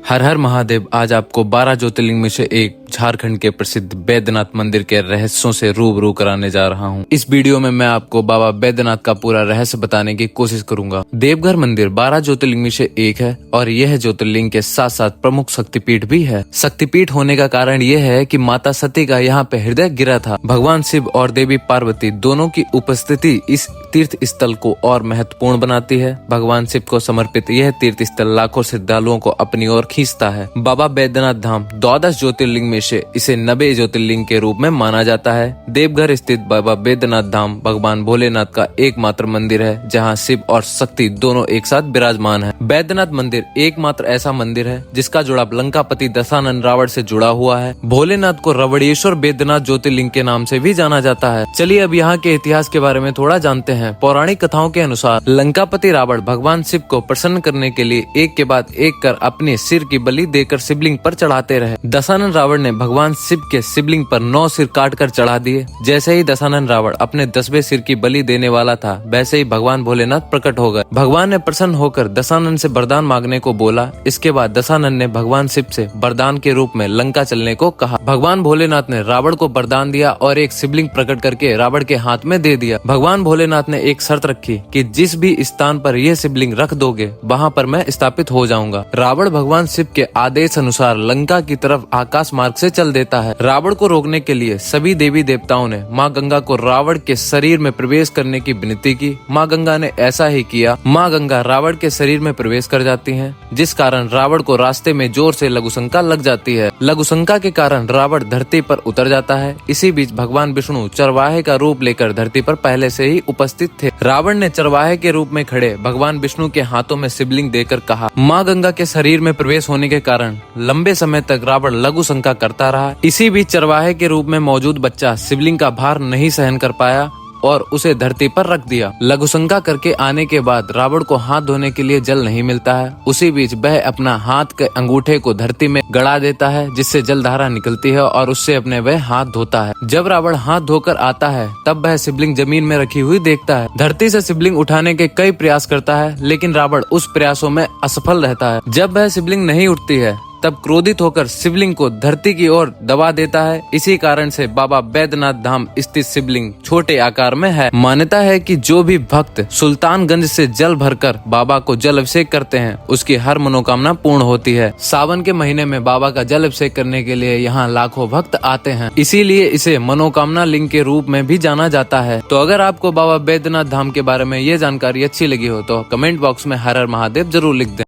हर हर महादेव। आज आपको 12 ज्योतिर्लिंग में से एक झारखंड के प्रसिद्ध बैद्यनाथ मंदिर के रहस्यों से रूबरू कराने जा रहा हूँ। इस वीडियो में मैं आपको बाबा बैद्यनाथ का पूरा रहस्य बताने की कोशिश करूंगा। देवघर मंदिर 12 ज्योतिर्लिंग में से एक है और यह ज्योतिर्लिंग के साथ साथ प्रमुख शक्तिपीठ भी है। शक्तिपीठ होने का कारण यह है कि माता सती का यहाँ पे हृदय गिरा था। भगवान शिव और देवी पार्वती दोनों की उपस्थिति इस तीर्थ स्थल को और महत्वपूर्ण बनाती है। भगवान शिव को समर्पित यह तीर्थ स्थल लाखों श्रद्धालुओं को अपनी ओर खींचता है। बाबा बैद्यनाथ धाम 12 ज्योतिर्लिंग में से इसे 90 ज्योतिर्लिंग के रूप में माना जाता है। देवघर स्थित बाबा बैद्यनाथ धाम भगवान भोलेनाथ का एकमात्र मंदिर है जहां शिव और शक्ति दोनों एक साथ विराजमान है। बैद्यनाथ मंदिर एकमात्र ऐसा मंदिर है जिसका जुड़ाव लंकापति दशानन रावण से जुड़ा हुआ है। भोलेनाथ को रवड़ेश्वर बैद्यनाथ ज्योतिर्लिंग के नाम से भी जाना जाता है। चलिए अब यहाँ के इतिहास के बारे में थोड़ा जानते हैं। पौराणिक कथाओं के अनुसार लंकापति रावण भगवान शिव को प्रसन्न करने के लिए एक के बाद एक कर अपने सिर की बलि देकर शिवलिंग पर चढ़ाते रहे। दशानन रावण ने भगवान शिव के शिवलिंग पर 9 सिर काट कर चढ़ा दिए। जैसे ही दशानन रावण अपने 10वें सिर की बलि देने वाला था वैसे ही भगवान भोलेनाथ प्रकट हो गए। भगवान ने प्रसन्न होकर दशानन से वरदान मांगने को बोला। इसके बाद दशानन ने भगवान शिव से वरदान के रूप में लंका चलने को कहा। भगवान भोलेनाथ ने रावण को वरदान दिया और एक शिवलिंग प्रकट करके रावण के हाथ में दे दिया। भगवान भोलेनाथ ने एक शर्त रखी कि जिस भी स्थान पर यह शिवलिंग रख दोगे वहाँ पर मैं स्थापित हो जाऊंगा। रावण भगवान शिव के आदेश अनुसार लंका की तरफ आकाश मार्ग से चल देता है। रावण को रोकने के लिए सभी देवी देवताओं ने माँ गंगा को रावण के शरीर में प्रवेश करने की विनती की। माँ गंगा ने ऐसा ही किया। माँ गंगा रावण के शरीर में प्रवेश कर जाती हैं, जिस कारण रावण को रास्ते में जोर से लघुशंका लग जाती है। लघुशंका के कारण रावण धरती पर उतर जाता है। इसी बीच भगवान विष्णु चरवाहे का रूप लेकर धरती पर पहले से ही उपस्थित थे। रावण ने चरवाहे के रूप में खड़े भगवान विष्णु के हाथों में शिवलिंग देकर कहा। माँ गंगा के शरीर में प्रवेश होने के कारण लंबे समय तक रावण लघु शंका करता रहा। इसी बीच चरवाहे के रूप में मौजूद बच्चा शिवलिंग का भार नहीं सहन कर पाया और उसे धरती पर रख दिया। लघुशंका करके आने के बाद रावण को हाथ धोने के लिए जल नहीं मिलता है। उसी बीच वह अपना हाथ के अंगूठे को धरती में गड़ा देता है, जिससे जलधारा निकलती है और उससे अपने वह हाथ धोता है। जब रावण हाथ धोकर आता है तब वह शिवलिंग जमीन में रखी हुई देखता है। धरती से शिवलिंग उठाने के कई प्रयास करता है, लेकिन रावण उस प्रयासों में असफल रहता है। जब वह शिवलिंग नहीं उठती है तब क्रोधित होकर शिवलिंग को धरती की ओर दबा देता है। इसी कारण से बाबा बैद्यनाथ धाम स्थित शिवलिंग छोटे आकार में है। मान्यता है कि जो भी भक्त सुल्तानगंज से जल भरकर बाबा को जल अभिषेक करते हैं उसकी हर मनोकामना पूर्ण होती है। सावन के महीने में बाबा का जल अभिषेक करने के लिए यहाँ लाखों भक्त आते हैं, इसीलिए इसे मनोकामना लिंग के रूप में भी जाना जाता है। तो अगर आपको बाबा बैद्यनाथ धाम के बारे में ये जानकारी अच्छी लगी हो तो कमेंट बॉक्स में हर हर महादेव जरूर लिख दें।